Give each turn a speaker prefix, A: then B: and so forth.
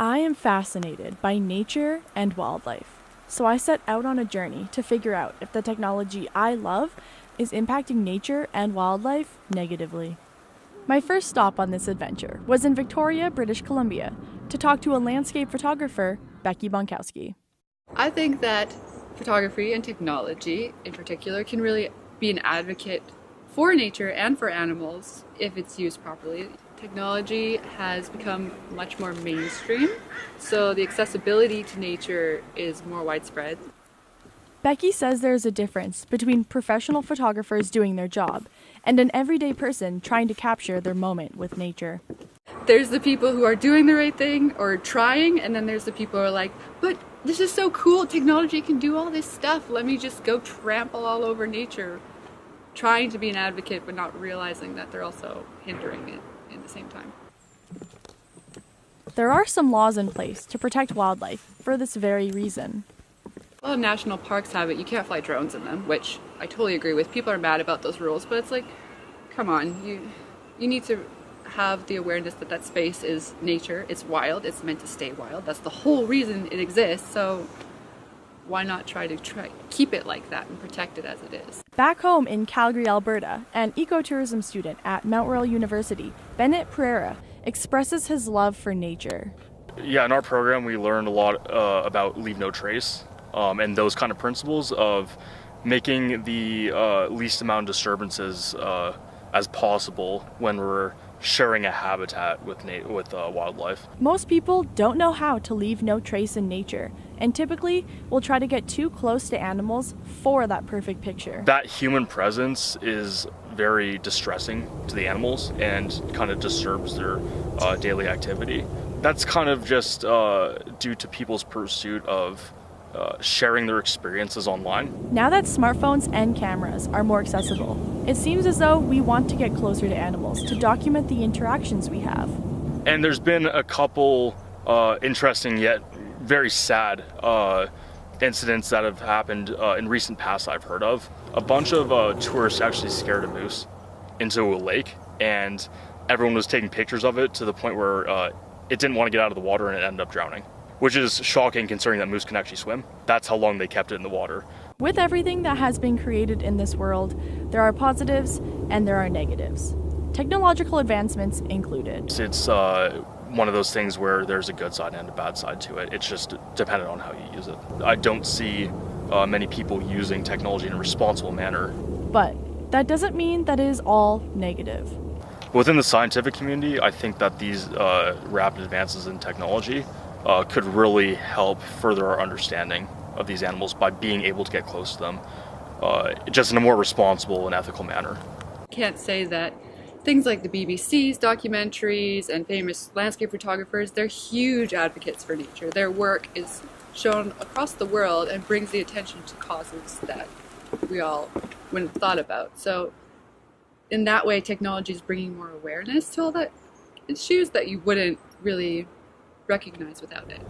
A: I am fascinated by nature and wildlife, so I set out on a journey to figure out if the technology I love is impacting nature and wildlife negatively. My first stop on this adventure was in Victoria, British Columbia, to talk to a landscape photographer, Becky Bonkowski.
B: I think that photography and technology in particular can really be an advocate for nature and for animals if it's used properly. Technology has become much more mainstream, so the accessibility to nature is more widespread.
A: Becky says there is a difference between professional photographers doing their job and an everyday person trying to capture their moment with nature.
B: There's the people who are doing the right thing or trying, and then there's the people who are like, but this is so cool, technology can do all this stuff, let me just go trample all over nature. Trying to be an advocate but not realizing that they're also hindering it at the same time.
A: There are some laws in place to protect wildlife for this very reason.
B: A lot of national parks have it, you can't fly drones in them, which I totally agree with. People are mad about those rules, but it's like, come on, you need to have the awareness that that space is nature, it's wild, it's meant to stay wild. That's the whole reason it exists, so why not try to keep it like that and protect it as it is?
A: Back home in Calgary, Alberta, an ecotourism student at Mount Royal University, Bennett Pereira, expresses his love for nature.
C: Yeah, in our program we learned a lot about leave no trace and those kind of principles of making the least amount of disturbances as possible when we're sharing a habitat with wildlife.
A: Most people don't know how to leave no trace in nature, and typically will try to get too close to animals for that perfect picture.
C: That human presence is very distressing to the animals and kind of disturbs their daily activity. That's kind of just due to people's pursuit of sharing their experiences online.
A: Now that smartphones and cameras are more accessible, it seems as though we want to get closer to animals to document the interactions we have.
C: And there's been a couple interesting yet very sad incidents that have happened in recent past I've heard of. A bunch of tourists actually scared a moose into a lake, and everyone was taking pictures of it to the point where it didn't want to get out of the water and it ended up drowning. Which is shocking considering that moose can actually swim. That's how long they kept it in the water.
A: With everything that has been created in this world, there are positives and there are negatives. Technological advancements included.
C: It's one of those things where there's a good side and a bad side to it. It's just dependent on how you use it. I don't see many people using technology in a responsible manner.
A: But that doesn't mean that it is all negative.
C: Within the scientific community, I think that these rapid advances in technology could really help further our understanding of these animals by being able to get close to them just in a more responsible and ethical manner.
B: Can't say that things like the BBC's documentaries and famous landscape photographers, they're huge advocates for nature. Their work is shown across the world and brings the attention to causes that we all wouldn't have thought about. So in that way, technology is bringing more awareness to all that issues that you wouldn't really recognize without it.